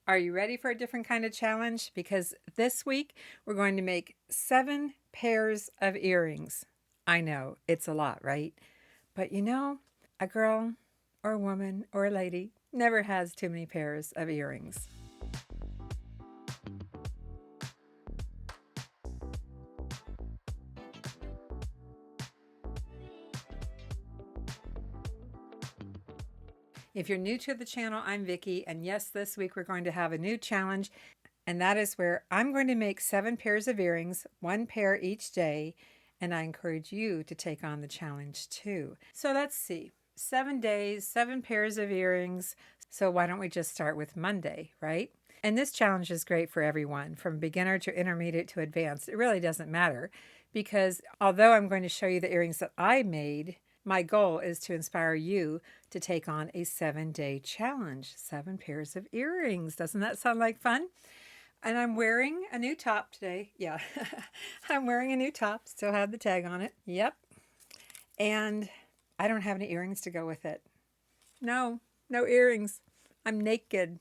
Are you ready for a different kind of challenge? Because this week we're going to make 7 pairs of earrings. I know, it's a lot, right? But you know, a girl or a woman or a lady never has too many pairs of earrings. If you're new to the channel, I'm Vicki, and yes, this week we're going to have a new challenge, and that is where I'm going to make 7 pairs of earrings, 1 pair each day, and I encourage you to take on the challenge too. So let's see. 7 days, 7 pairs of earrings. So why don't we just start with Monday, right? And this challenge is great for everyone, from beginner to intermediate to advanced. It really doesn't matter because although I'm going to show you the earrings that I made, my goal is to inspire you to take on a 7-day challenge. 7 pairs of earrings. Doesn't that sound like fun? And I'm wearing a new top today. Yeah, I'm wearing a new top. Still have the tag on it. Yep. And I don't have any earrings to go with it. No, no earrings. I'm naked.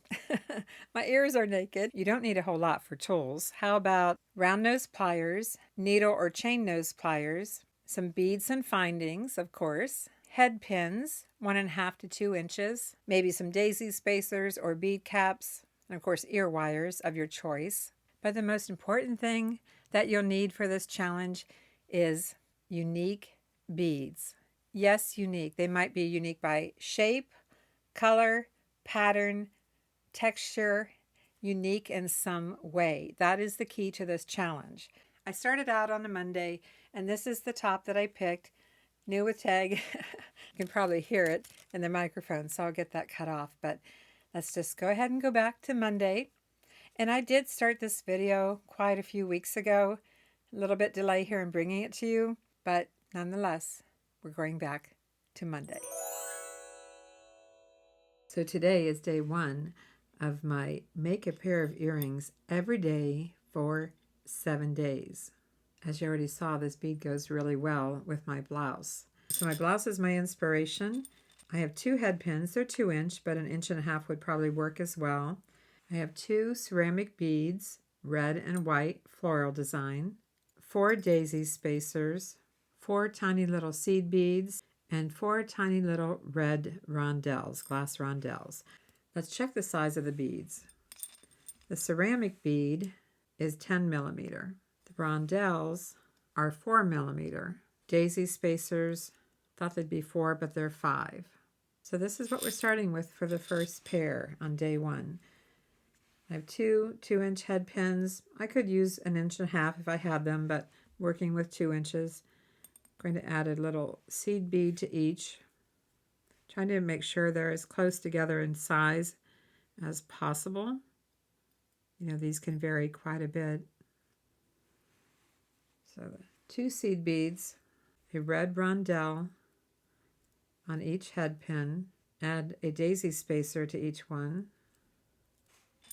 My ears are naked. You don't need a whole lot for tools. How about round nose pliers, needle or chain nose pliers, some beads and findings, of course, head pins, 1.5 to 2 inches, maybe some daisy spacers or bead caps, and of course ear wires of your choice. But the most important thing that you'll need for this challenge is unique beads. Yes, unique. They might be unique by shape, color, pattern, texture, unique in some way. That is the key to this challenge. I started out on a Monday, and this is the top that I picked, new with tag. You can probably hear it in the microphone, so I'll get that cut off. But let's just go ahead and go back to Monday. And I did start this video quite a few weeks ago. A little bit delay here in bringing it to you, but nonetheless, we're going back to Monday. So today is day 1 of my make a pair of earrings every day for 7 days. As you already saw, this bead goes really well with my blouse. So my blouse is my inspiration. I have 2 head pins. They're 2-inch, but 1.5 inch would probably work as well. I have 2 ceramic beads, red and white floral design, 4 daisy spacers, 4 tiny little seed beads, and 4 tiny little red rondelles, glass rondelles. Let's check the size of the beads. The ceramic bead is 10 millimeter. The rondelles are 4 millimeter. Daisy spacers, thought they'd be 4, but they're 5. So this is what we're starting with for the first pair on day 1. I have 2 2-inch head pins. I could use 1.5 inches if I had them, but working with 2 inches. I'm going to add a little seed bead to each. Trying to make sure they're as close together in size as possible. You know, these can vary quite a bit. So 2 seed beads, a red rondelle on each head pin, add a daisy spacer to each one,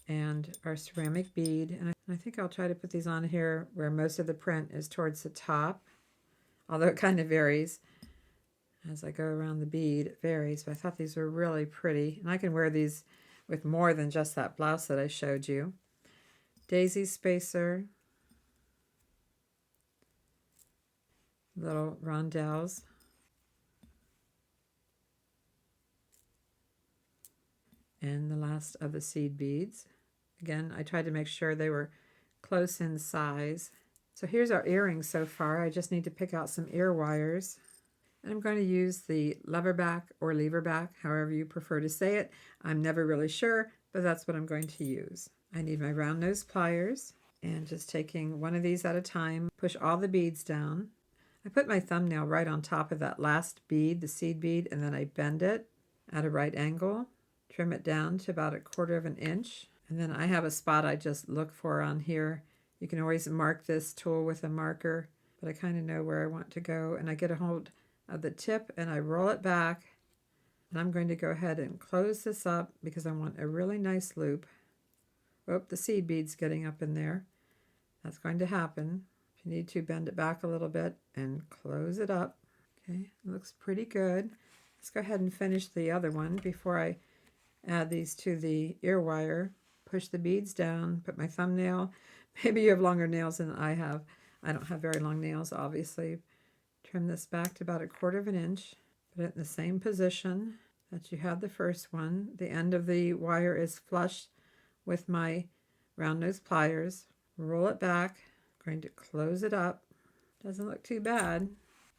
and our ceramic bead. And I think I'll try to put these on here where most of the print is towards the top, although it kind of varies. As I go around the bead, it varies, but I thought these were really pretty. And I can wear these with more than just that blouse that I showed you. Daisy spacer, little rondelles, and the last of the seed beads. Again, I tried to make sure they were close in size. So here's our earrings so far. I just need to pick out some ear wires. And I'm going to use the leverback or leverback, however you prefer to say it. I'm never really sure, but that's what I'm going to use. I need my round nose pliers, and just taking one of these at a time, push all the beads down. I put my thumbnail right on top of that last bead, the seed bead, and then I bend it at a right angle, trim it down to about 1/4 inch. And then I have a spot I just look for on here. You can always mark this tool with a marker, but I kind of know where I want to go, and I get a hold of the tip and I roll it back, and I'm going to go ahead and close this up because I want a really nice loop. Oh, the seed bead's getting up in there. That's going to happen. If you need to, bend it back a little bit and close it up. Okay, it looks pretty good. Let's go ahead and finish the other one before I add these to the ear wire push the beads down, put my thumbnail. Maybe you have longer nails than I have. I don't have very long nails, obviously. Trim this back to about 1/4 of an inch. Put it in the same position that you had the first one. The end of the wire is flush with my round nose pliers. Roll it back. I'm going to close it up. Doesn't look too bad.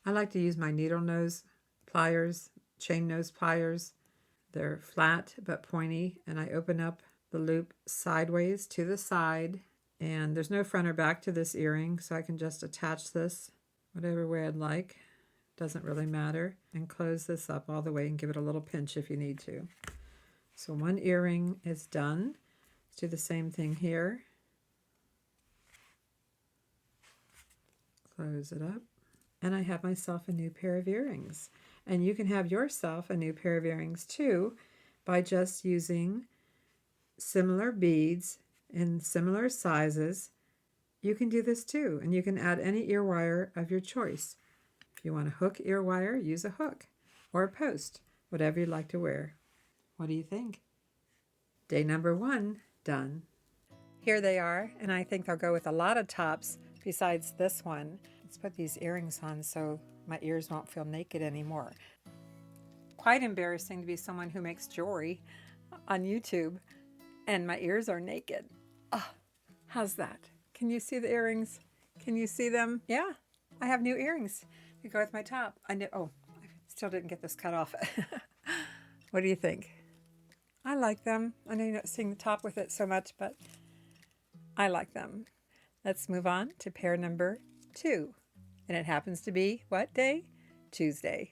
I like to use my needle nose pliers, chain nose pliers. They're flat but pointy, and I open up the loop sideways to the side, and there's no front or back to this earring, so I can just attach this whatever way I'd like. Doesn't really matter. And close this up all the way and give it a little pinch if you need to. So one earring is done. Let's do the same thing here. Close it up. And I have myself a new pair of earrings. And you can have yourself a new pair of earrings too by just using similar beads in similar sizes. You can do this too, and you can add any ear wire of your choice. If you want a hook ear wire, use a hook or a post, whatever you'd like to wear. What do you think? Day number 1 done. Here they are, and I think they'll go with a lot of tops besides this one. Let's put these earrings on so my ears won't feel naked anymore. Quite embarrassing to be someone who makes jewelry on YouTube and my ears are naked. Oh, how's that? Can you see the earrings? Can you see them? Yeah, I have new earrings to go with my top. I still didn't get this cut off. What do you think? I like them. I know you're not seeing the top with it so much, but I like them. Let's move on to pair number 2. And it happens to be what day? Tuesday.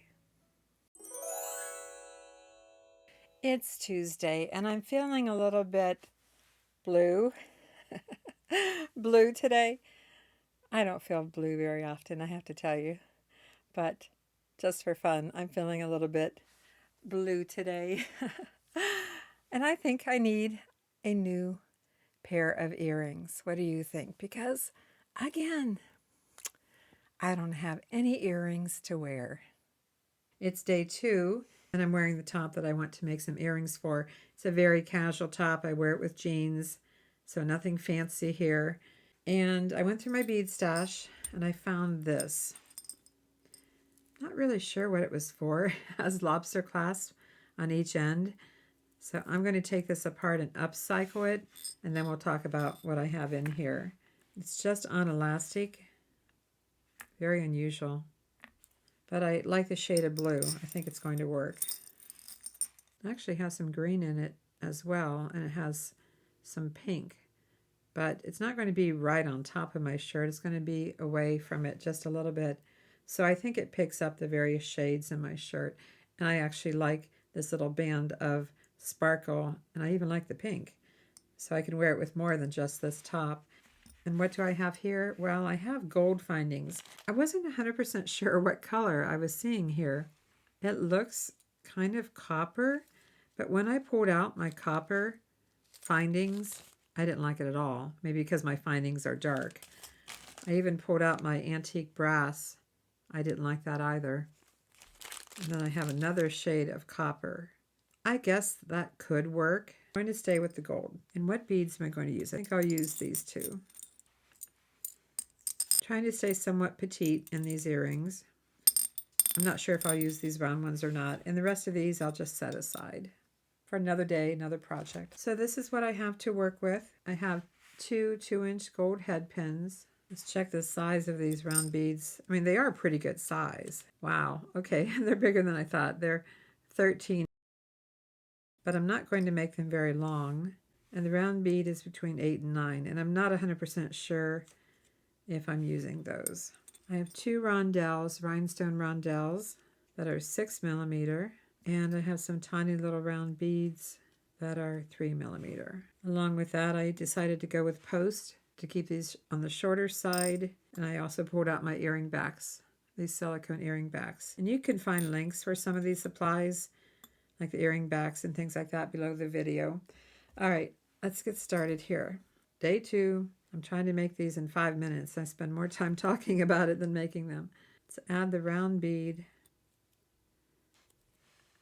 It's Tuesday, and I'm feeling a little bit blue. Blue today. I don't feel blue very often, I have to tell you. But just for fun, I'm feeling a little bit blue today. And I think I need a new pair of earrings. What do you think? Because, again, I don't have any earrings to wear. It's day 2, and I'm wearing the top that I want to make some earrings for. It's a very casual top. I wear it with jeans, so nothing fancy here. And I went through my bead stash, and I found this. Not really sure what it was for. It has lobster clasps on each end. So I'm going to take this apart and upcycle it, and then we'll talk about what I have in here. It's just on elastic. Very unusual. But I like the shade of blue. I think it's going to work. It actually has some green in it as well, and it has some pink. But it's not going to be right on top of my shirt. It's going to be away from it just a little bit. So I think it picks up the various shades in my shirt. And I actually like this little band of sparkle, and I even like the pink. So I can wear it with more than just this top. And what do I have here? Well, I have gold findings. I wasn't 100% sure what color I was seeing here. It looks kind of copper, but when I pulled out my copper findings, I didn't like it at all. Maybe because my findings are dark. I even pulled out my antique brass. I didn't like that either. And then I have another shade of copper. I guess that could work. I'm going to stay with the gold. And what beads am I going to use? I think I'll use these two. Trying to stay somewhat petite in these earrings. I'm not sure if I'll use these round ones or not. And the rest of these I'll just set aside for another day, another project. So this is what I have to work with. I have two 2-inch gold head pins. Let's check the size of these round beads. I mean, they are a pretty good size. Wow. Okay, they're bigger than I thought. They're 13. But I'm not going to make them very long. And the round bead is between 8 and 9. And I'm not 100% sure if I'm using those. I have 2 rondelles, rhinestone rondelles, that are 6 millimeter. And I have some tiny little round beads that are 3 millimeter. Along with that, I decided to go with post to keep these on the shorter side. And I also pulled out my earring backs, these silicone earring backs. And you can find links for some of these supplies, like the earring backs and things like that, below the video. All right, let's get started here. Day 2. I'm trying to make these in 5 minutes. I spend more time talking about it than making them. Let's add the round bead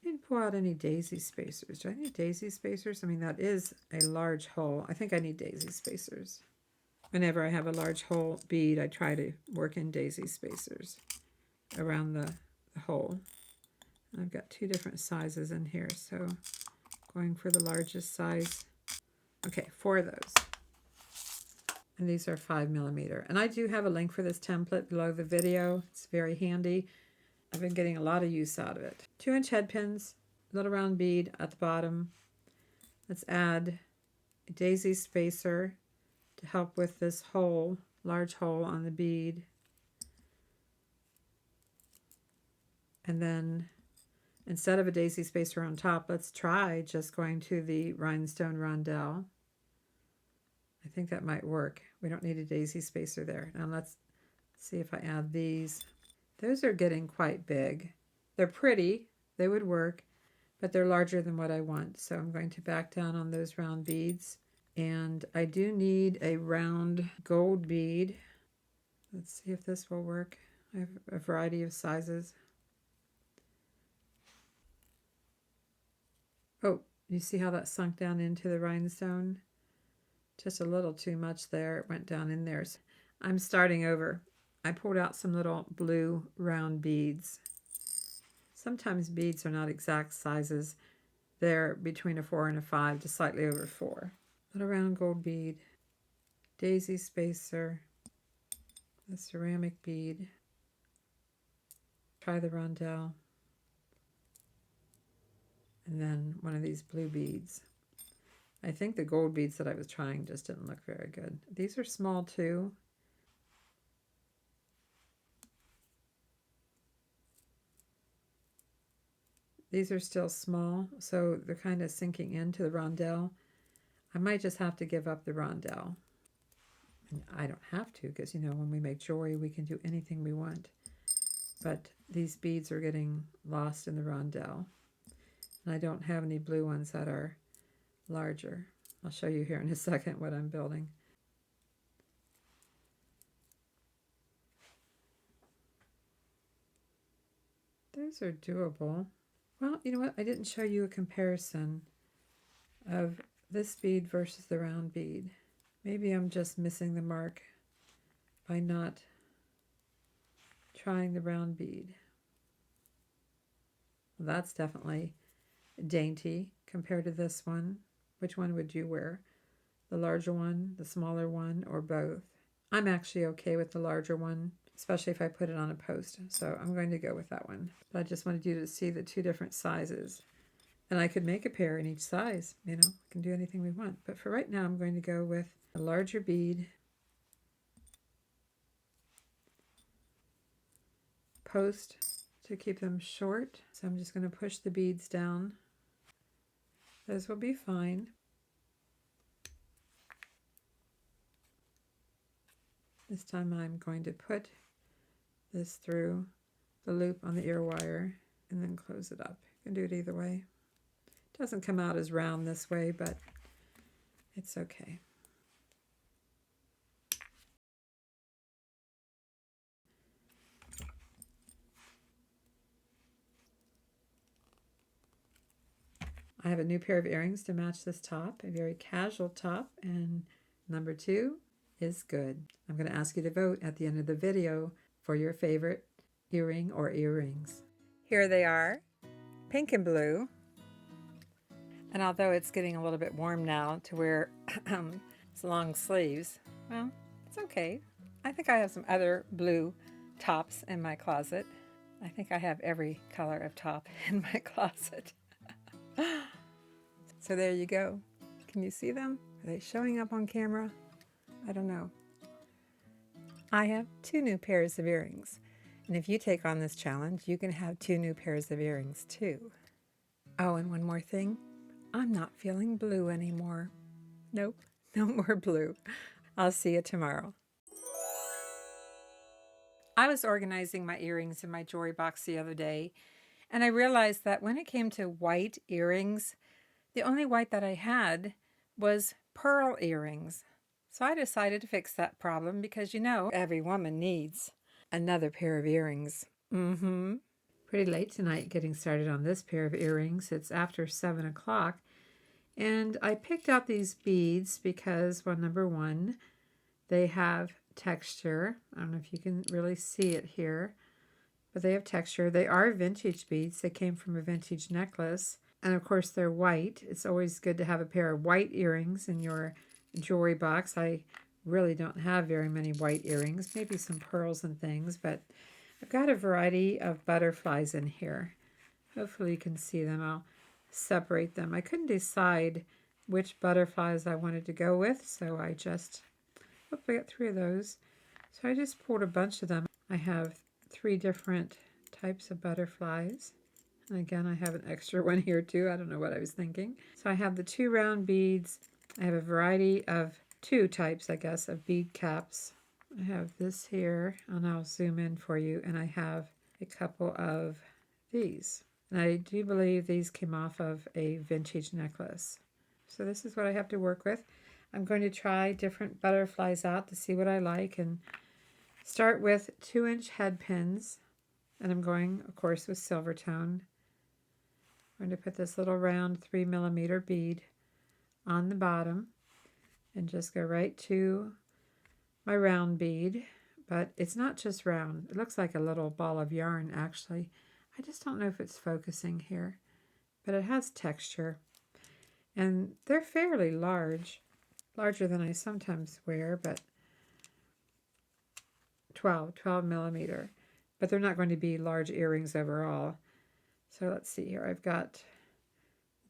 and pull out any daisy spacers. Do I need daisy spacers? I mean, that is a large hole. I think I need daisy spacers. Whenever I have a large hole bead, I try to work in daisy spacers around the hole. I've got two different sizes in here, so going for the largest size. Okay, 4 of those. And these are 5mm. And I do have a link for this template below the video. It's very handy. I've been getting a lot of use out of it. 2-inch head pins, little round bead at the bottom. Let's add a daisy spacer to help with this hole, large hole on the bead. And then instead of a daisy spacer on top, let's try just going to the rhinestone rondelle. I think that might work. We don't need a daisy spacer there. Now let's see if I add these. Those are getting quite big. They're pretty, they would work, but they're larger than what I want. So I'm going to back down on those round beads. And I do need a round gold bead. Let's see if this will work. I have a variety of sizes. Oh, you see how that sunk down into the rhinestone? Just a little too much there. It went down in there. So I'm starting over. I pulled out some little blue round beads. Sometimes beads are not exact sizes. They're between a 4 and a 5, just slightly over 4. Little round gold bead, daisy spacer, the ceramic bead. Try the rondelle. And then one of these blue beads. I think the gold beads that I was trying just didn't look very good. These are small too. These are still small, so they're kind of sinking into the rondelle. I might just have to give up the rondelle. And I don't have to, because, you know, when we make jewelry, we can do anything we want. But these beads are getting lost in the rondelle. And I don't have any blue ones that are larger. I'll show you here in a second what I'm building. Those are doable. Well, you know what? I didn't show you a comparison of this bead versus the round bead. Maybe I'm just missing the mark by not trying the round bead. Well, that's definitely dainty compared to this one. Which one would you wear? The larger one, the smaller one, or both? I'm actually okay with the larger one, especially if I put it on a post. So I'm going to go with that one. But I just wanted you to see the two different sizes. And I could make a pair in each size. You know, we can do anything we want. But for right now, I'm going to go with a larger bead, post to keep them short. So I'm just going to push the beads down. Those will be fine. This time I'm going to put this through the loop on the ear wire and then close it up. You can do it either way. It doesn't come out as round this way, but it's okay. I have a new pair of earrings to match this top, a very casual top, and number 2 is good. I'm going to ask you to vote at the end of the video for your favorite earring or earrings. Here they are, pink and blue. And although it's getting a little bit warm now to wear long sleeves, well, it's okay. I think I have some other blue tops in my closet. I think I have every color of top in my closet. So there you go. Can you see them? Are they showing up on camera? I don't know. I have 2 new pairs of earrings. And if you take on this challenge, you can have 2 new pairs of earrings too. Oh, and one more thing. I'm not feeling blue anymore. Nope, no more blue. I'll see you tomorrow. I was organizing my earrings in my jewelry box the other day, and I realized that when it came to white earrings, the only white that I had was pearl earrings. So I decided to fix that problem because, you know, every woman needs another pair of earrings. Pretty late tonight getting started on this pair of earrings. It's after 7 o'clock. And I picked out these beads because, well, number one, they have texture. I don't know if you can really see it here, but they have texture. They are vintage beads. They came from a vintage necklace. And of course, they're white. It's always good to have a pair of white earrings in your jewelry box. I really don't have very many white earrings, maybe some pearls and things, but I've got a variety of butterflies in here. Hopefully you can see them. I'll separate them. I couldn't decide which butterflies I wanted to go with, so I just, I got 3 of those. So I just pulled a bunch of them. I have 3 different types of butterflies. And again, I have an extra one here too. I don't know what I was thinking. So I have the 2 round beads. I have a variety of 2 types, I guess, of bead caps. I have this here, and I'll zoom in for you, and I have a couple of these. And I do believe these came off of a vintage necklace. So this is what I have to work with. I'm going to try different butterflies out to see what I like, and start with 2-inch head pins. And I'm going, of course, with silver tone. I'm going to put this little round 3mm bead on the bottom and just go right to my round bead. But it's not just round. It looks like a little ball of yarn, actually. I just don't know if it's focusing here, but it has texture. And they're fairly large, larger than I sometimes wear, but 12 millimeter. But they're not going to be large earrings overall. So let's see here. I've got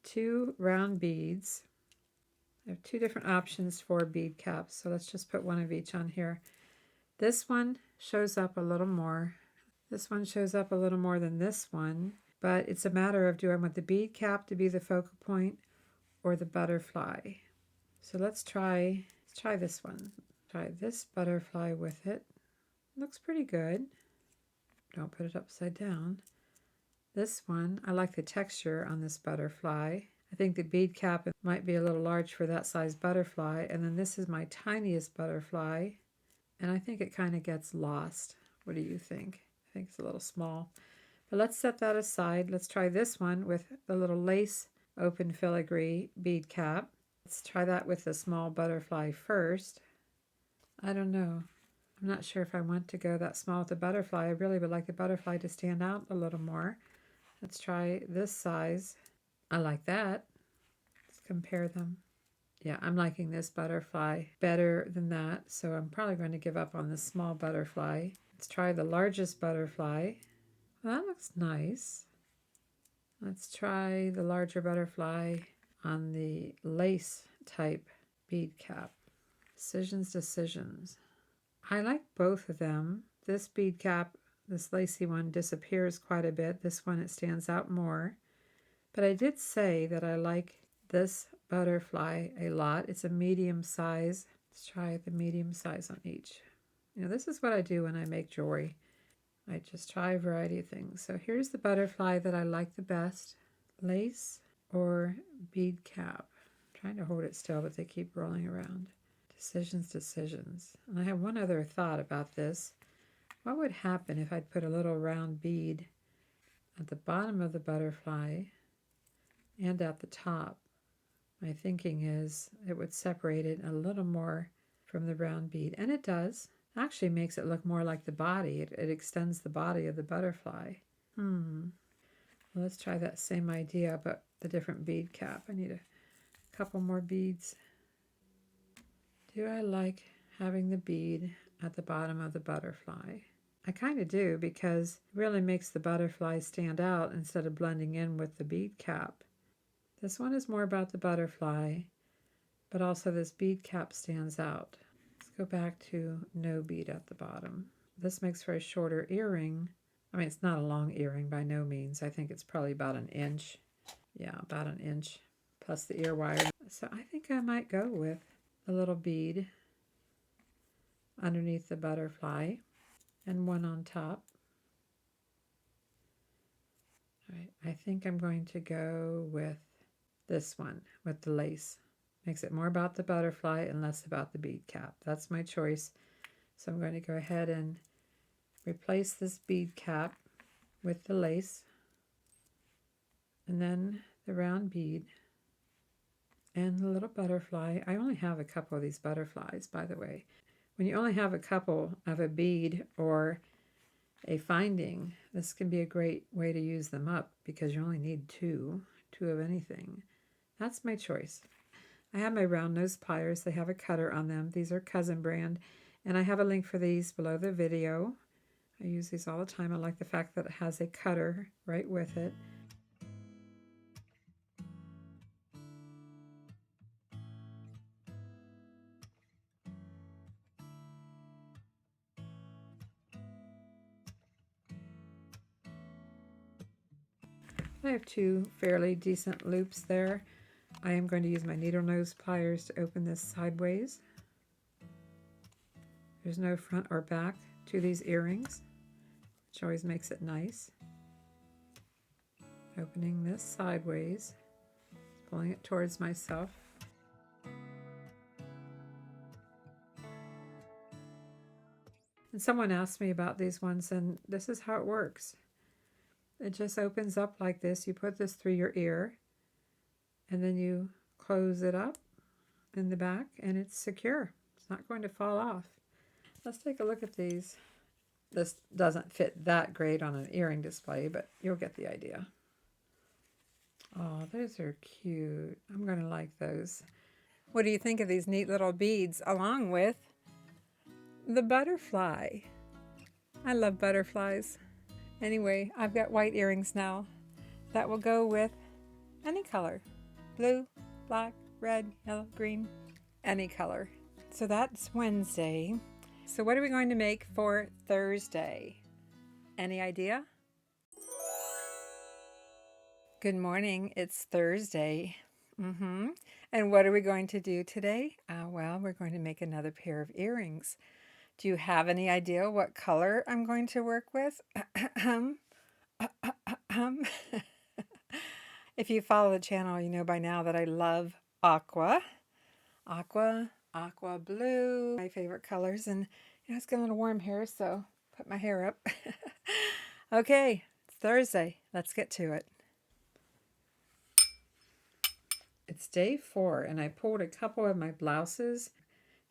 2 round beads. I have 2 different options for bead caps. So let's just put one of each on here. This one shows up a little more. This one shows up a little more than this one. But it's a matter of, do I want the bead cap to be the focal point or the butterfly? So let's try this one. Try this butterfly with it. Looks pretty good. Don't put it upside down. This one, I like the texture on this butterfly. I think the bead cap might be a little large for that size butterfly. And then this is my tiniest butterfly. And I think it kind of gets lost. What do you think? I think it's a little small. But let's set that aside. Let's try this one with the little lace open filigree bead cap. Let's try that with the small butterfly first. I don't know. I'm not sure if I want to go that small with the butterfly. I really would like the butterfly to stand out a little more. Let's try this size. I like that. Let's compare them. Yeah, I'm liking this butterfly better than that, so I'm probably going to give up on the small butterfly. Let's try the largest butterfly. Well, that looks nice. Let's try the larger butterfly on the lace type bead cap. Decisions. I like both of them. This bead cap, this lacy one, disappears quite a bit. This one, it stands out more. But I did say that I like this butterfly a lot. It's a medium size. Let's try the medium size on each. You know, this is what I do when I make jewelry. I just try a variety of things. So here's the butterfly that I like the best. Lace or bead cap. I'm trying to hold it still, but they keep rolling around. Decisions. And I have one other thought about this. What would happen if I'd put a little round bead at the bottom of the butterfly and at the top? My thinking is it would separate it a little more from the round bead. And it does. Actually makes it look more like the body. It extends the body of the butterfly. Well, let's try that same idea, but the different bead cap. I need a couple more beads. Do I like having the bead at the bottom of the butterfly? I kind of do, because it really makes the butterfly stand out instead of blending in with the bead cap. This one is more about the butterfly, but also this bead cap stands out. Let's go back to no bead at the bottom. This makes for a shorter earring. I mean, it's not a long earring by no means. I think it's probably about 1 inch. Yeah, about 1 inch plus the ear wire. So I think I might go with a little bead underneath the butterfly and one on top. All right, I think I'm going to go with this one with the lace. Makes it more about the butterfly and less about the bead cap. That's my choice. So I'm going to go ahead and replace this bead cap with the lace, and then the round bead, and the little butterfly. I only have a couple of these butterflies, by the way. When you only have a couple of a bead or a finding, this can be a great way to use them up because you only need two of anything. That's my choice. I have my round nose pliers. They have a cutter on them. These are Cousin brand, and I have a link for these below the video. I use these all the time. I like the fact that it has a cutter right with it. I have two fairly decent loops there. I am going to use my needle nose pliers to open this sideways. There's no front or back to these earrings, which always makes it nice. Opening this sideways, pulling it towards myself. And someone asked me about these ones, and this is how it works. It just opens up like this. You put this through your ear, and then you close it up in the back, and it's secure. It's not going to fall off. Let's take a look at these. This doesn't fit that great on an earring display, but you'll get the idea. Oh, those are cute. I'm going to like those. What do you think of these neat little beads along with the butterfly? I love butterflies. Anyway, I've got white earrings now that will go with any color. Blue, black, red, yellow, green, any color. So that's Wednesday. So what are we going to make for Thursday? Any idea? Good morning, it's Thursday. And what are we going to do today? Well, we're going to make another pair of earrings. Do you have any idea what color I'm going to work with? If you follow the channel, you know by now that I love aqua. Aqua blue, my favorite colors. And it's getting a little warm here, so put my hair up. Okay, it's Thursday. Let's get to it. It's day 4, and I pulled a couple of my blouses.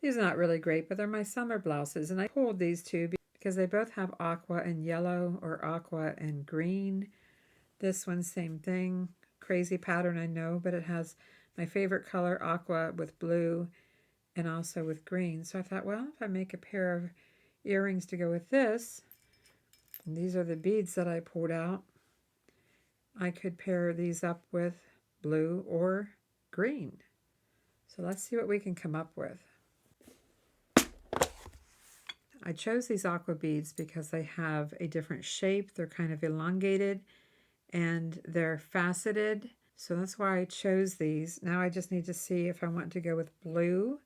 These are not really great, but they're my summer blouses, and I pulled these two because they both have aqua and yellow or aqua and green. This one, same thing. Crazy pattern, I know, but it has my favorite color, aqua, with blue and also with green. So I thought, well, if I make a pair of earrings to go with this, and these are the beads that I pulled out, I could pair these up with blue or green. So let's see what we can come up with. I chose these aqua beads because they have a different shape. They're kind of elongated and they're faceted. So that's why I chose these. Now I just need to see if I want to go with blue.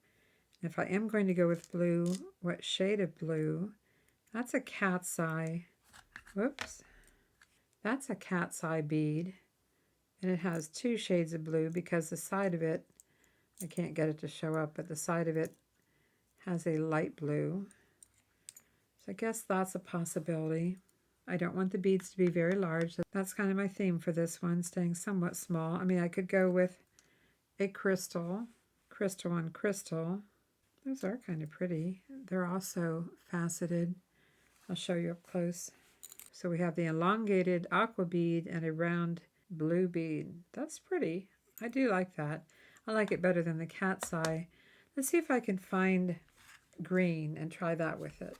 If I am going to go with blue, what shade of blue? That's a cat's eye. Whoops. That's a cat's eye bead. And it has 2 shades of blue because the side of it, I can't get it to show up, but the side of it has a light blue. So I guess that's a possibility. I don't want the beads to be very large. That's kind of my theme for this one, staying somewhat small. I mean, I could go with a crystal on crystal. Those are kind of pretty. They're also faceted. I'll show you up close. So we have the elongated aqua bead and a round blue bead. That's pretty. I do like that. I like it better than the cat's eye. Let's see if I can find green and try that with it.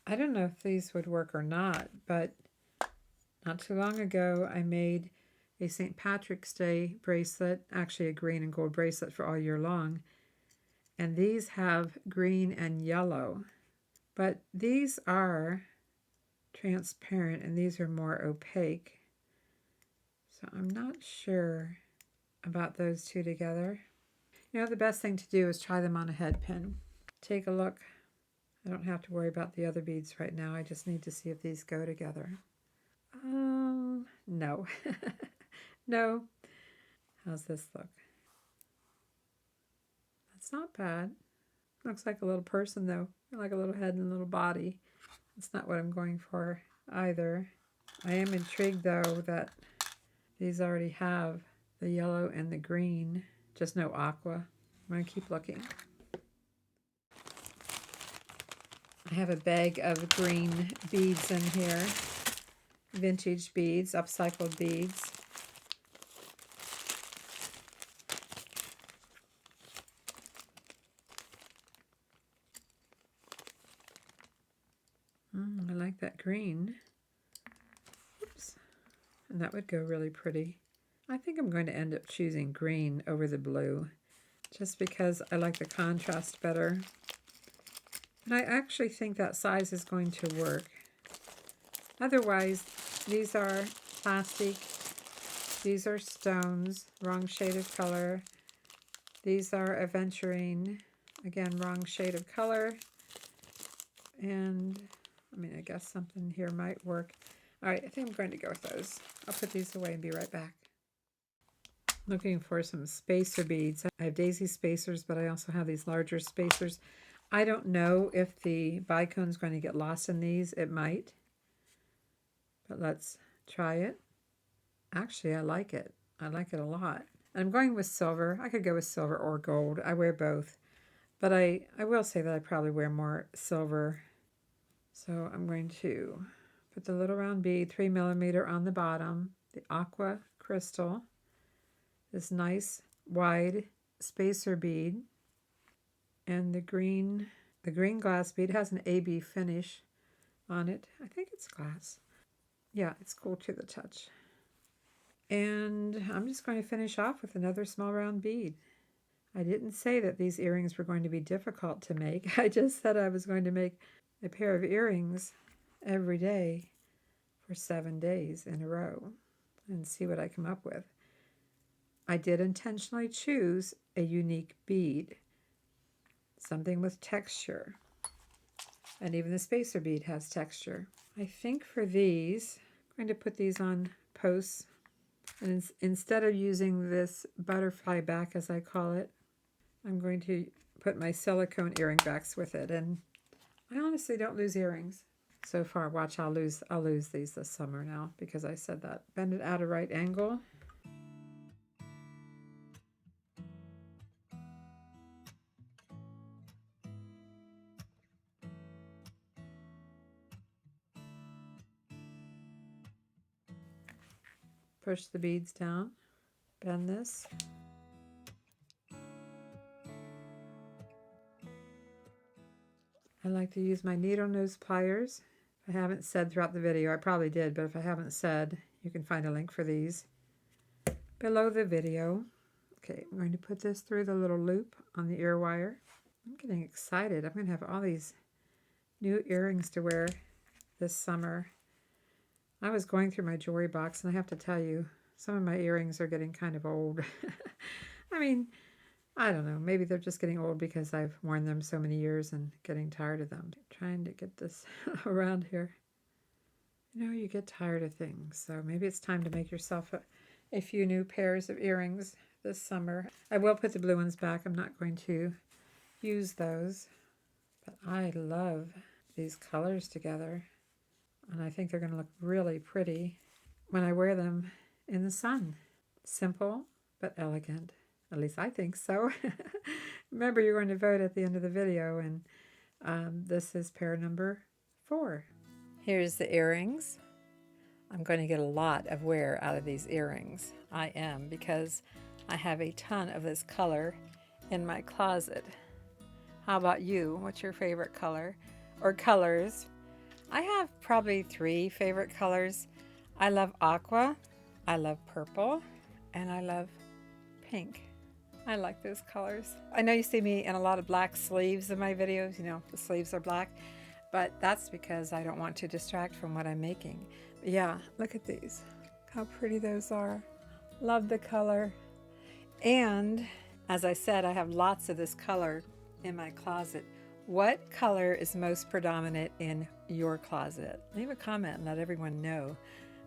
I don't know if these would work or not, but not too long ago I made a St. Patrick's Day bracelet, actually a green and gold bracelet for all year long. And these have green and yellow, but these are transparent and these are more opaque. So I'm not sure about those two together. The best thing to do is try them on a head pin. Take a look. I don't have to worry about the other beads right now. I just need to see if these go together. No. No. How's this look? That's not bad. Looks like a little person though. like a little head and a little body. That's not what I'm going for either. I am intrigued though that these already have the yellow and the green, just no aqua. I'm going to keep looking. I have a bag of green beads in here. Vintage beads, upcycled beads. I like that green. Oops. And that would go really pretty. I think I'm going to end up choosing green over the blue, just because I like the contrast better. And I actually think that size is going to work. Otherwise, these are plastic. These are stones, wrong shade of color. These are aventurine, again, wrong shade of color. And, I mean, I guess something here might work. All right, I think I'm going to go with those. I'll put these away and be right back. Looking for some spacer beads. I have daisy spacers, but I also have these larger spacers. I don't know if the bicone is going to get lost in these. It might. But let's try it. Actually, I like it. I like it a lot. I'm going with silver. I could go with silver or gold. I wear both. But I will say that I probably wear more silver. So I'm going to put the little round bead, 3mm on the bottom, the aqua crystal, this nice wide spacer bead, and the green glass bead. It has an AB finish on it. I think it's glass. Yeah, it's cool to the touch. And I'm just going to finish off with another small round bead. I didn't say that these earrings were going to be difficult to make. I just said I was going to make a pair of earrings every day for 7 days in a row and see what I come up with. I did intentionally choose a unique bead, something with texture. And even the spacer bead has texture. I think for these, I'm going to put these on posts. And instead of using this butterfly back, as I call it, I'm going to put my silicone earring backs with it. And I honestly don't lose earrings. So far, watch, I'll lose these this summer now because I said that. Bend it at a right angle. Push the beads down. Bend this. I like to use my needle nose pliers. If I haven't said throughout the video, I probably did, but if I haven't said, you can find a link for these below the video. Okay, I'm going to put this through the little loop on the ear wire. I'm getting excited. I'm going to have all these new earrings to wear this summer. I was going through my jewelry box, and I have to tell you, some of my earrings are getting kind of old. I mean, I don't know. Maybe they're just getting old because I've worn them so many years and getting tired of them. Trying to get this around here. You know, you get tired of things. So maybe it's time to make yourself a few new pairs of earrings this summer. I will put the blue ones back. I'm not going to use those. But I love these colors together. And I think they're going to look really pretty when I wear them in the sun. Simple, but elegant. At least I think so. Remember, you're going to vote at the end of the video, and this is pair number 4. Here's the earrings. I'm going to get a lot of wear out of these earrings. I am, because I have a ton of this color in my closet. How about you? What's your favorite color or colors? I have probably 3 favorite colors. I love aqua, I love purple, and I love pink. I like those colors. I know you see me in a lot of black sleeves in my videos. You know, the sleeves are black, but that's because I don't want to distract from what I'm making. But yeah, look at these. How pretty those are. Love the color. And as I said, I have lots of this color in my closet. What color is most predominant in your closet? Leave a comment and let everyone know,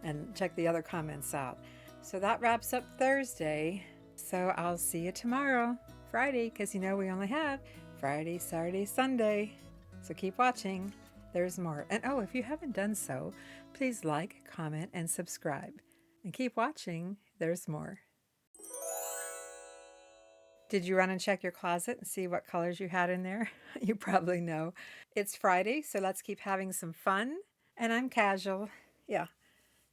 and check the other comments out. So that wraps up Thursday. So I'll see you tomorrow, Friday, because you know we only have Friday, Saturday, Sunday. So keep watching. There's more. And oh, if you haven't done so, please like, comment, and subscribe. And keep watching. There's more. Did you run and check your closet and see what colors you had in there? You probably know. It's Friday, so let's keep having some fun. And I'm casual. Yeah.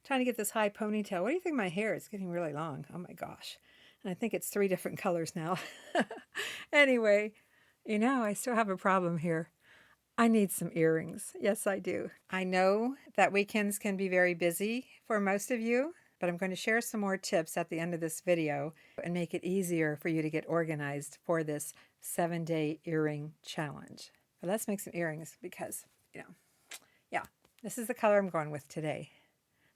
Trying to get this high ponytail. What do you think of my hair? It's getting really long. Oh my gosh. And I think it's 3 different colors now. Anyway, I still have a problem here. I need some earrings. Yes, I do. I know that weekends can be very busy for most of you, but I'm going to share some more tips at the end of this video and make it easier for you to get organized for this 7-day earring challenge. But let's make some earrings because, yeah, this is the color I'm going with today.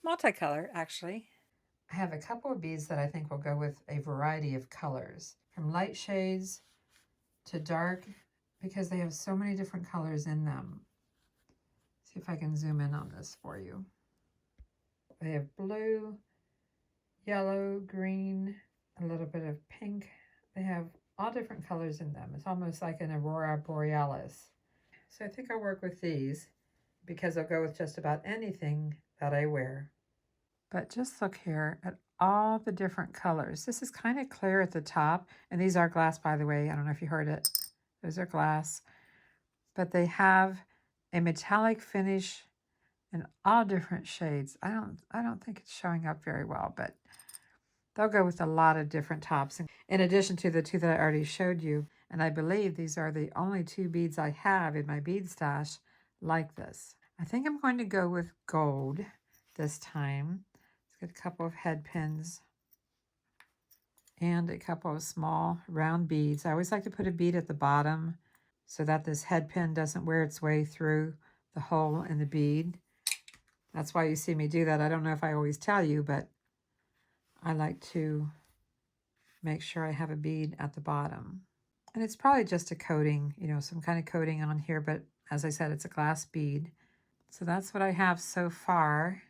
Multicolor, actually. I have a couple of beads that I think will go with a variety of colors, from light shades to dark, because they have so many different colors in them. See if I can zoom in on this for you. They have blue, yellow, green, a little bit of pink. They have all different colors in them. It's almost like an aurora borealis. So I think I'll work with these because they'll go with just about anything that I wear. But just look here at all the different colors. This is kind of clear at the top, and these are glass, by the way. I don't know if you heard it. Those are glass. But they have a metallic finish in all different shades. I don't think it's showing up very well, but they'll go with a lot of different tops. In addition to the 2 that I already showed you, and I believe these are the only 2 beads I have in my bead stash like this. I think I'm going to go with gold this time. Let's get a couple of head pins and a couple of small round beads. I always like to put a bead at the bottom so that this head pin doesn't wear its way through the hole in the bead. That's why you see me do that. I don't know if I always tell you, but I like to make sure I have a bead at the bottom. And it's probably just a coating, some kind of coating on here, but as I said, it's a glass bead. So that's what I have so far.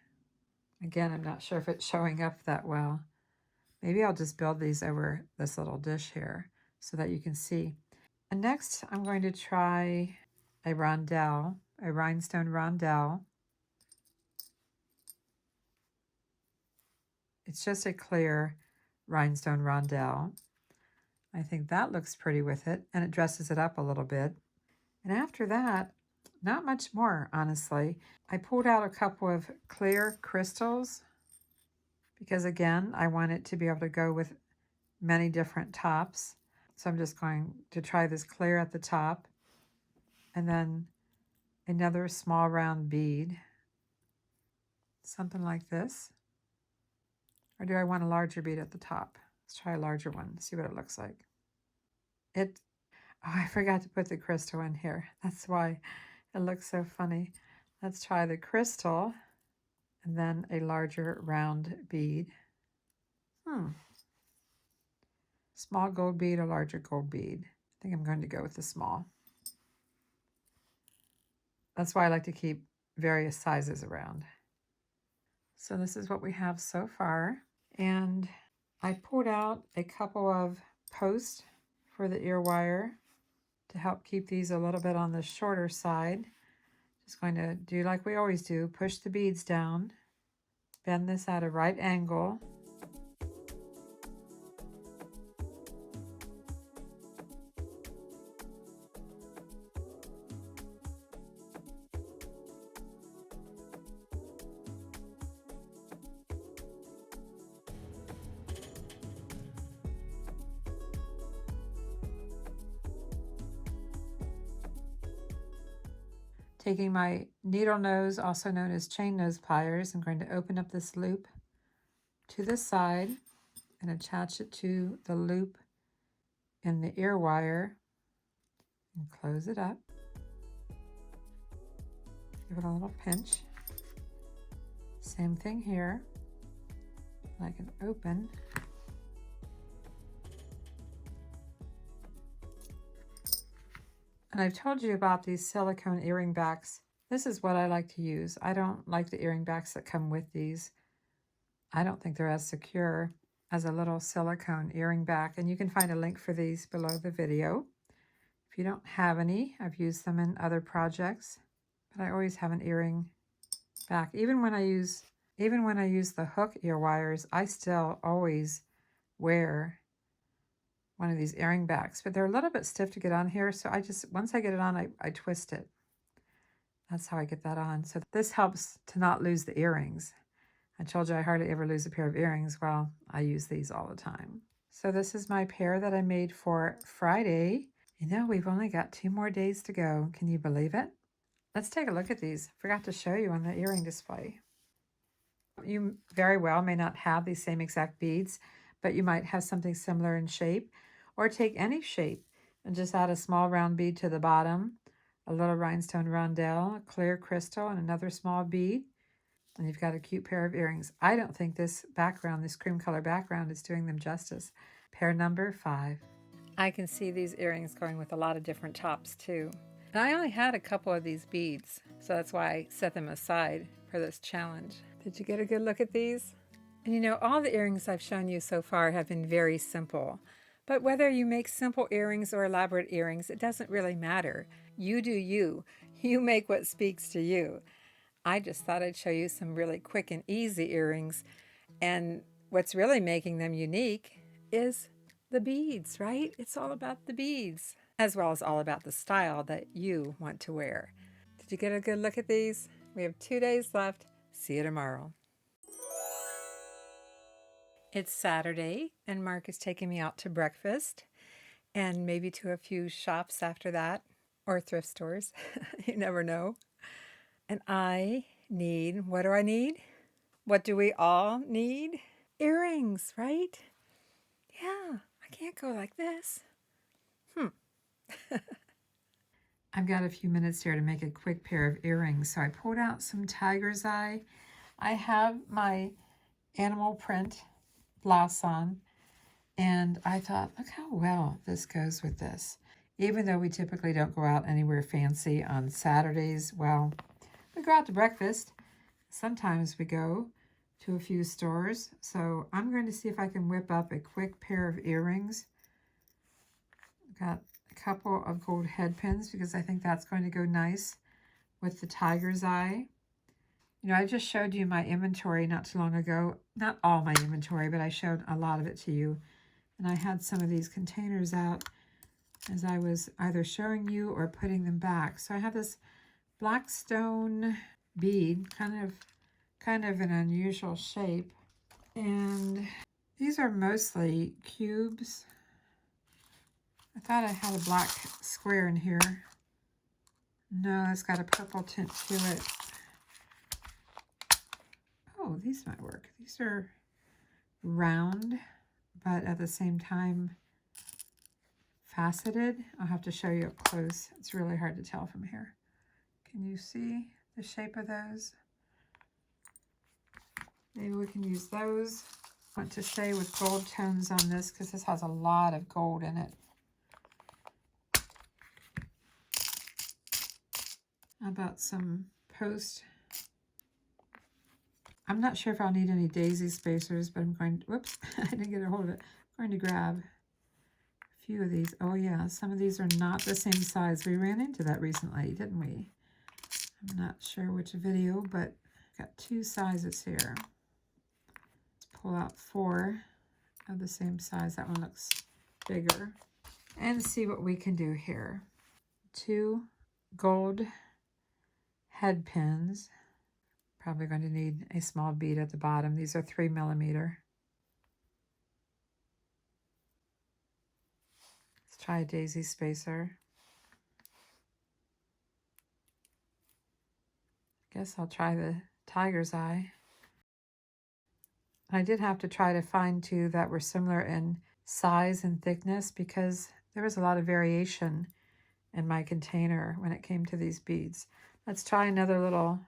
Again, I'm not sure if it's showing up that well. Maybe I'll just build these over this little dish here so that you can see. And next, I'm going to try a rondelle, a rhinestone rondelle. It's just a clear rhinestone rondelle. I think that looks pretty with it, and it dresses it up a little bit. And after that, not much more, honestly. I pulled out a couple of clear crystals because, again, I want it to be able to go with many different tops. So I'm just going to try this clear at the top, and then another small round bead, something like this. Or do I want a larger bead at the top? Let's try a larger one, see what it looks like. Oh, I forgot to put the crystal in here. That's why it looks so funny. Let's try the crystal and then a larger round bead. Small gold bead or larger gold bead? I think I'm going to go with the small. That's why I like to keep various sizes around. So this is what we have so far. And I pulled out a couple of posts for the ear wire to help keep these a little bit on the shorter side. Just going to do like we always do, push the beads down, bend this at a right angle. Taking my needle nose, also known as chain nose pliers, I'm going to open up this loop to the side and attach it to the loop in the ear wire and close it up. Give it a little pinch. Same thing here. I can open. And I've told you about these silicone earring backs. This is what I like to use. I don't like the earring backs that come with these. I don't think they're as secure as a little silicone earring back. And you can find a link for these below the video. If If you don't have any, I've used them in other projects, but I always have an earring back. Even when I use the hook ear wires, I still always wear one of these earring backs, but they're a little bit stiff to get on here. So once I get it on, I twist it. That's how I get that on. So this helps to not lose the earrings. I told you I hardly ever lose a pair of earrings. Well, I use these all the time. So this is my pair that I made for Friday. You know, we've only got 2 more days to go. Can you believe it? Let's take a look at these. Forgot to show you on the earring display. You very well may not have these same exact beads, but you might have something similar in shape, or take any shape and just add a small round bead to the bottom, a little rhinestone rondelle, a clear crystal, and another small bead, and you've got a cute pair of earrings. I don't think this background, this cream color background, is doing them justice. Pair number 5. I can see these earrings going with a lot of different tops too. And I only had a couple of these beads, so that's why I set them aside for this challenge. Did you get a good look at these? And you know, all the earrings I've shown you so far have been very simple. But whether you make simple earrings or elaborate earrings, it doesn't really matter. You do you. You make what speaks to you. I just thought I'd show you some really quick and easy earrings. And what's really making them unique is the beads, right? It's all about the beads, as well as all about the style that you want to wear. Did you get a good look at these? We have 2 days left. See you tomorrow. It's Saturday, and Mark is taking me out to breakfast and maybe to a few shops after that, or thrift stores. You never know. And I need, what do I need? What do we all need? Earrings, right? Yeah, I can't go like this. I've got a few minutes here to make a quick pair of earrings. So I pulled out some tiger's eye. I have my animal print blouse on, and I thought, look how well this goes with this. Even though we typically don't go out anywhere fancy on Saturdays, well, we go out to breakfast. Sometimes we go to a few stores. So I'm going to see if I can whip up a quick pair of earrings. Got a couple of gold head pins because I think that's going to go nice with the tiger's eye. You know, I just showed you my inventory not too long ago. Not all my inventory, but I showed a lot of it to you. And I had some of these containers out as I was either showing you or putting them back. So I have this black stone bead, kind of an unusual shape. And these are mostly cubes. I thought I had a black square in here. No, it's got a purple tint to it. Oh, these might work. These are round, but at the same time faceted. I'll have to show you up close. It's really hard to tell from here. Can you see the shape of those? Maybe we can use those. I want to stay with gold tones on this because this has a lot of gold in it. How about some post? I'm not sure if I'll need any daisy spacers, but I'm going to, whoops, I didn't get a hold of it. I'm going to grab a few of these. Oh yeah, some of these are not the same size. We ran into that recently, didn't we? I'm not sure which video, but I've got 2 sizes here. Let's pull out 4 of the same size. That one looks bigger. And see what we can do here. 2 gold head pins. Probably going to need a small bead at the bottom. These are 3mm. Let's try a daisy spacer. Guess I'll try the tiger's eye. I did have to try to find 2 that were similar in size and thickness because there was a lot of variation in my container when it came to these beads. Let's try another little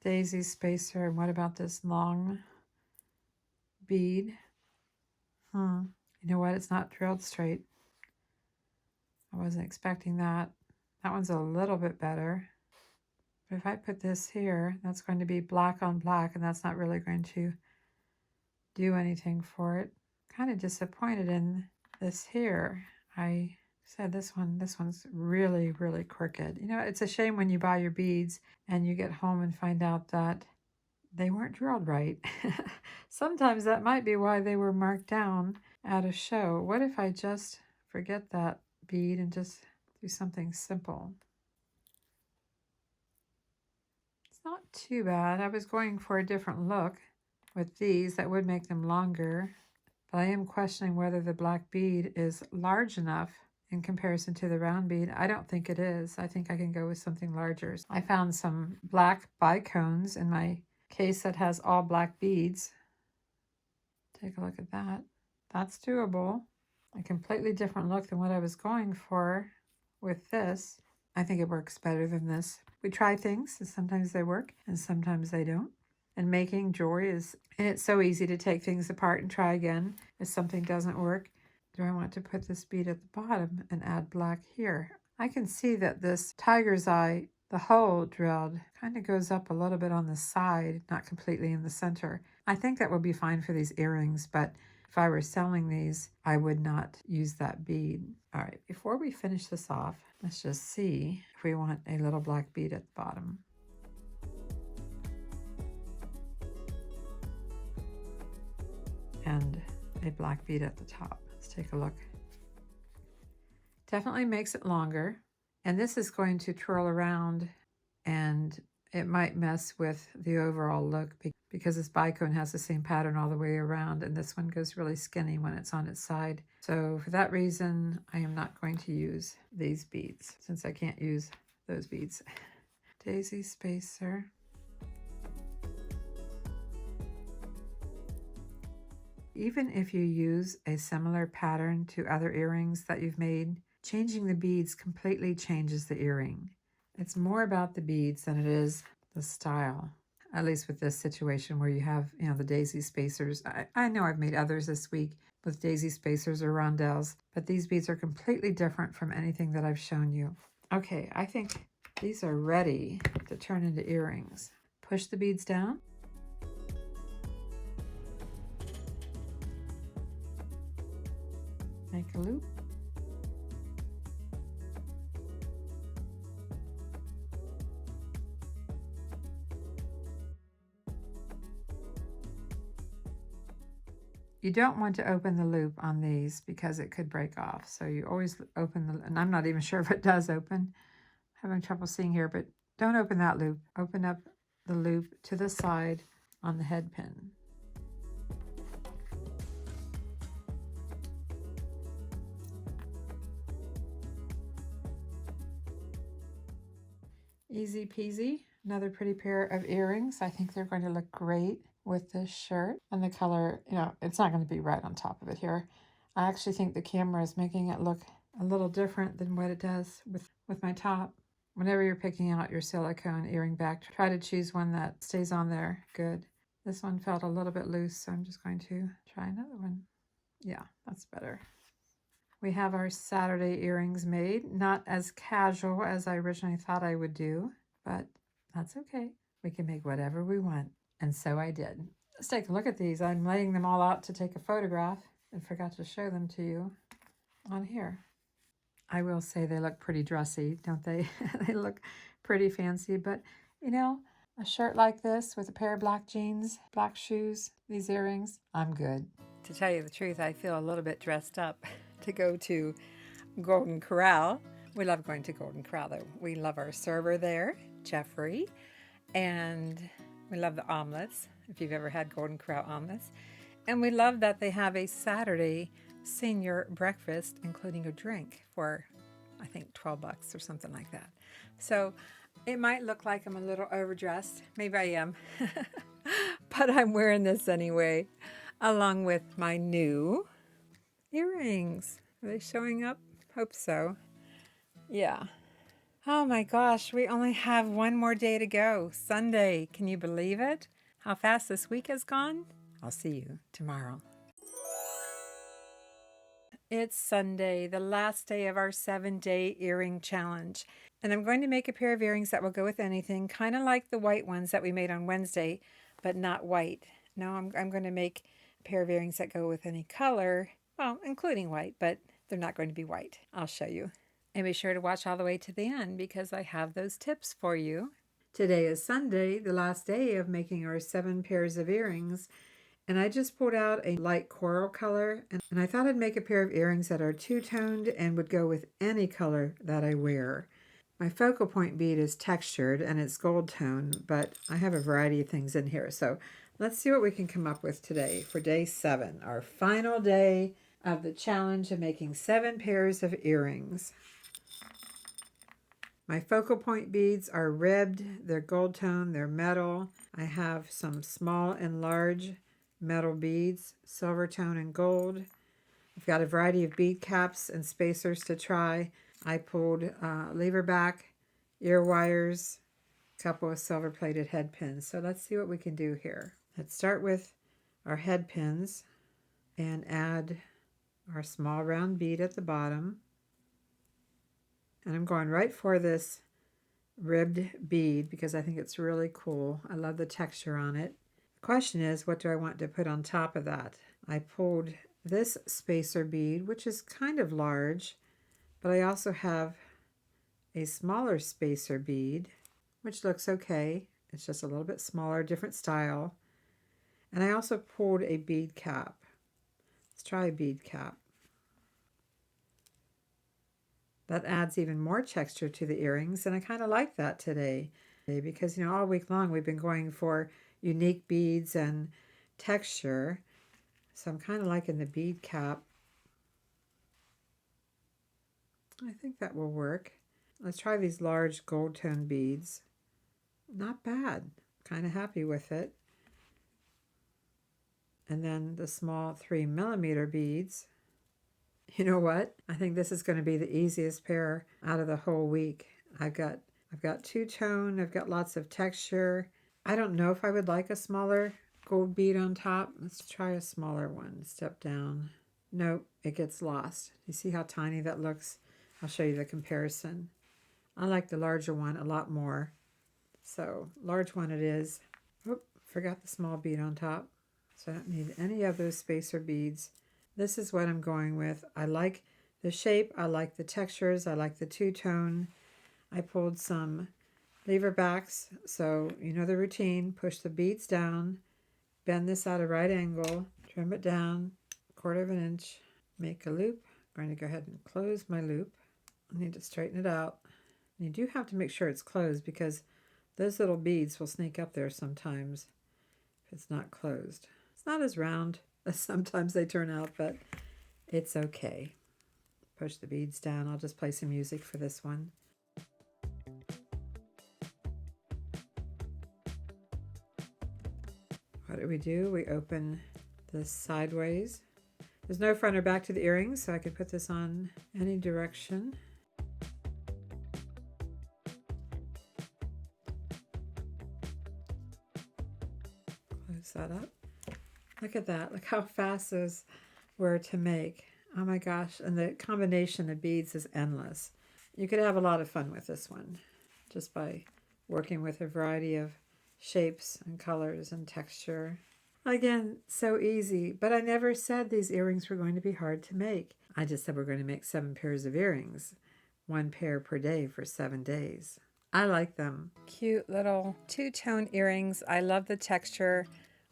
daisy spacer. And what about this long bead? You know what? It's not drilled straight. I wasn't expecting that. That one's a little bit better. But if I put this here, that's going to be black on black, and that's not really going to do anything for it. Kind of disappointed in this here. I So this one's really, really crooked. You know, it's a shame when you buy your beads and you get home and find out that they weren't drilled right. Sometimes that might be why they were marked down at a show. What if I just forget that bead and just do something simple? It's not too bad. I was going for a different look with these that would make them longer, but I am questioning whether the black bead is large enough in comparison to the round bead. I don't think it is. I think I can go with something larger. I found some black bicones in my case that has all black beads. Take a look at that. That's doable. A completely different look than what I was going for with this. I think it works better than this. We try things and sometimes they work and sometimes they don't. And making jewelry and it's so easy to take things apart and try again if something doesn't work. Do I want to put this bead at the bottom and add black here? I can see that this tiger's eye, the hole drilled, kind of goes up a little bit on the side, not completely in the center. I think that would be fine for these earrings, but if I were selling these, I would not use that bead. All right, before we finish this off, let's just see if we want a little black bead at the bottom. And a black bead at the top. Let's take a look. Definitely makes it longer. And this is going to twirl around and it might mess with the overall look because this bicone has the same pattern all the way around and this one goes really skinny when it's on its side. So for that reason, I am not going to use these beads since I can't use those beads. Daisy spacer. Even if you use a similar pattern to other earrings that you've made, changing the beads completely changes the earring. It's more about the beads than it is the style, at least with this situation where you have, you know, the daisy spacers. I know I've made others this week with daisy spacers or rondelles, but these beads are completely different from anything that I've shown you. Okay, I think these are ready to turn into earrings. Push the beads down. Make a loop. You don't want to open the loop on these because it could break off. So you always open and I'm not even sure if it does open. I'm having trouble seeing here, but don't open that loop. Open up the loop to the side on the head pin. Easy peasy. Another pretty pair of earrings. I think they're going to look great with this shirt. And the color, you know, it's not going to be right on top of it here. I actually think the camera is making it look a little different than what it does with my top. Whenever you're picking out your silicone earring back, try to choose one that stays on there good. This one felt a little bit loose, so I'm just going to try another one. Yeah, that's better. We have our Saturday earrings made. Not as casual as I originally thought I would do, but that's okay. We can make whatever we want. And so I did. Let's take a look at these. I'm laying them all out to take a photograph and forgot to show them to you on here. I will say they look pretty dressy, don't they? They look pretty fancy, but you know, a shirt like this with a pair of black jeans, black shoes, these earrings, I'm good. To tell you the truth, I feel a little bit dressed up to go to Golden Corral. We love going to Golden Corral, though. We love our server there, Jeffrey, and we love the omelets, if you've ever had Golden Corral omelets. And we love that they have a Saturday senior breakfast, including a drink for, I think, $12 or something like that. So it might look like I'm a little overdressed. Maybe I am. But I'm wearing this anyway, along with my new earrings. Are they showing up? Hope so. Yeah. Oh my gosh, we only have one more day to go. Sunday. Can you believe it? How fast this week has gone? I'll see you tomorrow. It's Sunday, the last day of our 7-day earring challenge. And I'm going to make a pair of earrings that will go with anything, kind of like the white ones that we made on Wednesday, but not white. No, I'm going to make a pair of earrings that go with any color, well, including white, but They're not going to be white. I'll show you. And be sure to watch all the way to the end because I have those tips for you. Today is Sunday, the last day of making our 7 pairs of earrings. And I just pulled out a light coral color, and I thought I'd make a pair of earrings that are two-toned and would go with any color that I wear. My focal point bead is textured and it's gold tone, but I have a variety of things in here. So let's see what we can come up with today for day 7, our final day of the challenge of making 7 pairs of earrings. My focal point beads are ribbed, they're gold tone, they're metal. I have some small and large metal beads, silver tone and gold. I've got a variety of bead caps and spacers to try. I pulled lever back, ear wires, a couple of silver plated head pins. So let's see what we can do here. Let's start with our head pins and add our small round bead at the bottom. And I'm going right for this ribbed bead because I think it's really cool. I love the texture on it. The question is, what do I want to put on top of that? I pulled this spacer bead, which is kind of large, but I also have a smaller spacer bead, which looks okay. It's just a little bit smaller, different style. And I also pulled a bead cap. Let's try a bead cap. That adds even more texture to the earrings, and I kind of like that today because, all week long we've been going for unique beads and texture. So I'm kind of liking the bead cap. I think that will work. Let's try these large gold tone beads. Not bad. Kind of happy with it. And then the small 3mm beads. You know what? I think this is going to be the easiest pair out of the whole week. I've got two-tone. I've got lots of texture. I don't know if I would like a smaller gold bead on top. Let's try a smaller one. Step down. Nope, it gets lost. You see how tiny that looks? I'll show you the comparison. I like the larger one a lot more. So, large one it is. Oop, forgot the small bead on top. So I don't need any of those spacer beads. This is what I'm going with. I like the shape. I like the textures. I like the two-tone. I pulled some lever backs. So, you know the routine. Push the beads down. Bend this at a right angle. Trim it down 1/4 inch. Make a loop. I'm going to go ahead and close my loop. I need to straighten it out. You do have to make sure it's closed because those little beads will sneak up there sometimes if it's not closed. It's not as round as sometimes they turn out, but it's okay. Push the beads down. I'll just play some music for this one. What do? We open this sideways. There's no front or back to the earrings, so I could put this on any direction. Close that up. Look at that. Look how fast those were to make. Oh my gosh. And the combination of beads is endless. You could have a lot of fun with this one just by working with a variety of shapes and colors and texture. Again, so easy. But I never said these earrings were going to be hard to make. I just said we're going to make 7 pairs of earrings. 1 pair per day for 7 days. I like them. Cute little two-tone earrings. I love the texture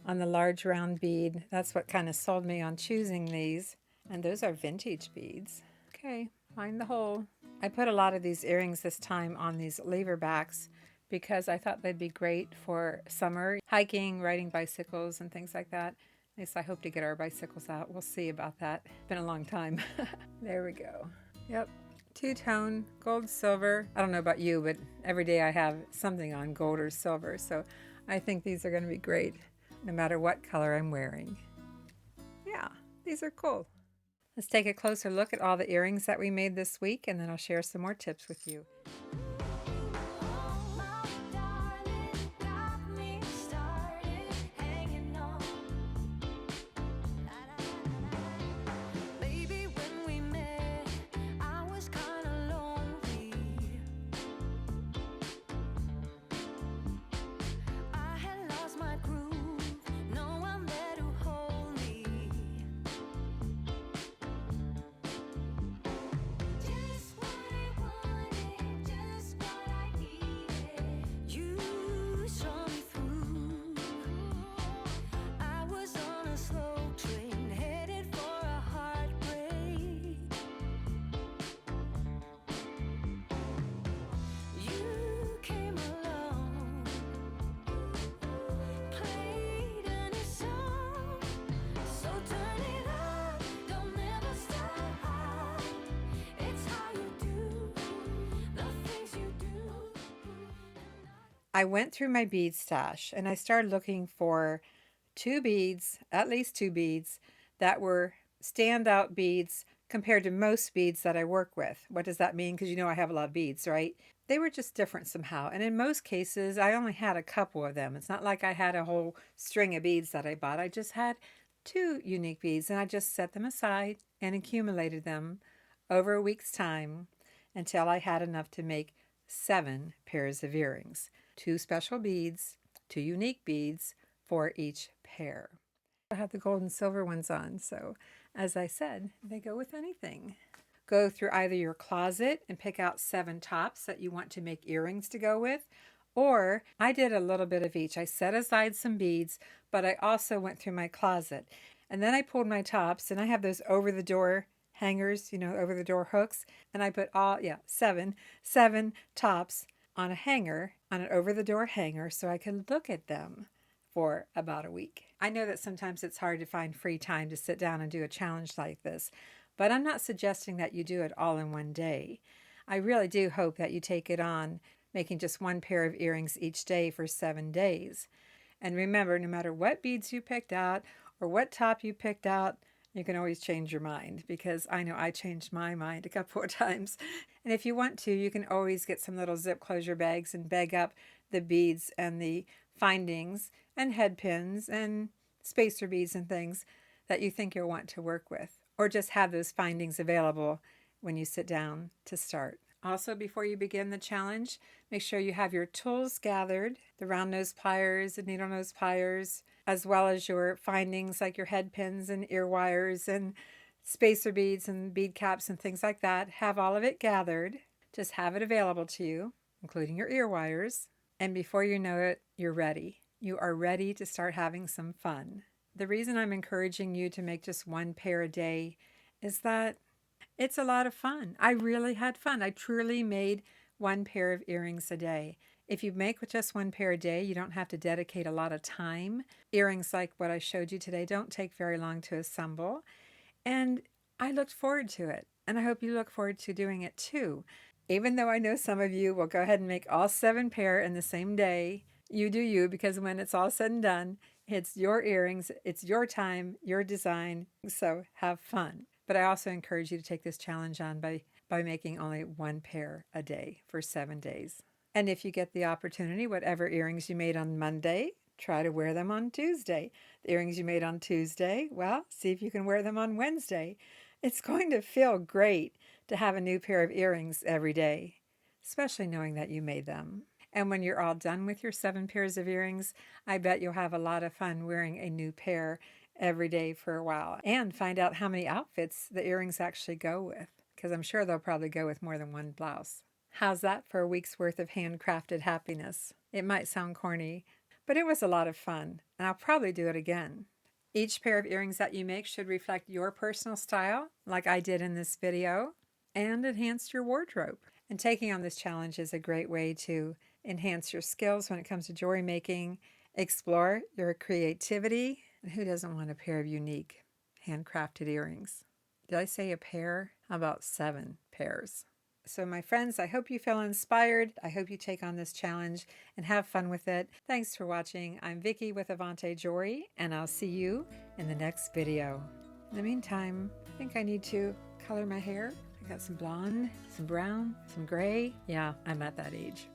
on the large round bead. That's what kind of sold me on choosing these. And those are vintage beads. Okay, find the hole. I put a lot of these earrings this time on these lever backs because I thought they'd be great for summer, hiking, riding bicycles, and things like that. At least I hope to get our bicycles out. We'll see about that. It's been a long time. There we go. Yep. Two-tone, gold, silver. I don't know about you, but every day I have something on gold or silver. So I think these are going to be great no matter what color I'm wearing. Yeah, these are cool. Let's take a closer look at all the earrings that we made this week, and then I'll share some more tips with you. I went through my bead stash and I started looking for two beads, at least two beads, that were standout beads compared to most beads that I work with. What does that mean? Because you know I have a lot of beads, right? They were just different somehow. And in most cases, I only had a couple of them. It's not like I had a whole string of beads that I bought. I just had two unique beads and I just set them aside and accumulated them over a week's time until I had enough to make 7 pairs of earrings. Two special beads, two unique beads for each pair. I have the gold and silver ones on, so as I said, they go with anything. Go through either your closet and pick out 7 tops that you want to make earrings to go with, or I did a little bit of each. I set aside some beads, but I also went through my closet. And then I pulled my tops, and I have those over the door hangers, over the door hooks, and I put seven tops on a hanger, on an over the door hanger, so I could look at them for about a week. I know that sometimes it's hard to find free time to sit down and do a challenge like this, but I'm not suggesting that you do it all in one day. I really do hope that you take it on, making just one pair of earrings each day for 7 days. And remember, no matter what beads you picked out or what top you picked out, you can always change your mind, because I know I changed my mind a couple of times. And if you want to, you can always get some little zip closure bags and bag up the beads and the findings and head pins and spacer beads and things that you think you'll want to work with, or just have those findings available when you sit down to start. Also, before you begin the challenge, make sure you have your tools gathered, the round nose pliers and needle nose pliers, as well as your findings like your head pins and ear wires and spacer beads and bead caps and things like that. Have all of it gathered. Just have it available to you, including your ear wires. And before you know it, you're ready. You are ready to start having some fun. The reason I'm encouraging you to make just one pair a day is that it's a lot of fun. I really had fun. I truly made one pair of earrings a day. If you make just one pair a day, you don't have to dedicate a lot of time. Earrings like what I showed you today don't take very long to assemble. And I looked forward to it. And I hope you look forward to doing it too. Even though I know some of you will go ahead and make all 7 pair in the same day, you do you, because when it's all said and done, it's your earrings, it's your time, your design, so have fun. But I also encourage you to take this challenge on by making only one pair a day for 7 days. And if you get the opportunity, whatever earrings you made on Monday, try to wear them on Tuesday. The earrings you made on Tuesday, well, see if you can wear them on Wednesday. It's going to feel great to have a new pair of earrings every day, especially knowing that you made them. And when you're all done with your 7 pairs of earrings, I bet you'll have a lot of fun wearing a new pair every day for a while, and find out how many outfits the earrings actually go with, because I'm sure they'll probably go with more than one blouse. How's that for a week's worth of handcrafted happiness? It might sound corny, but it was a lot of fun, and I'll probably do it again. Each pair of earrings that you make should reflect your personal style, like I did in this video, and enhance your wardrobe. And taking on this challenge is a great way to enhance your skills when it comes to jewelry making, explore your creativity. And who doesn't want a pair of unique handcrafted earrings? Did I say a pair? How about 7 pairs? So my friends, I hope you feel inspired. I hope you take on this challenge and have fun with it. Thanks for watching. I'm Vicki with Avante Jewelry, and I'll see you in the next video. In the meantime, I think I need to color my hair. I got some blonde, some brown, some gray. Yeah, I'm at that age.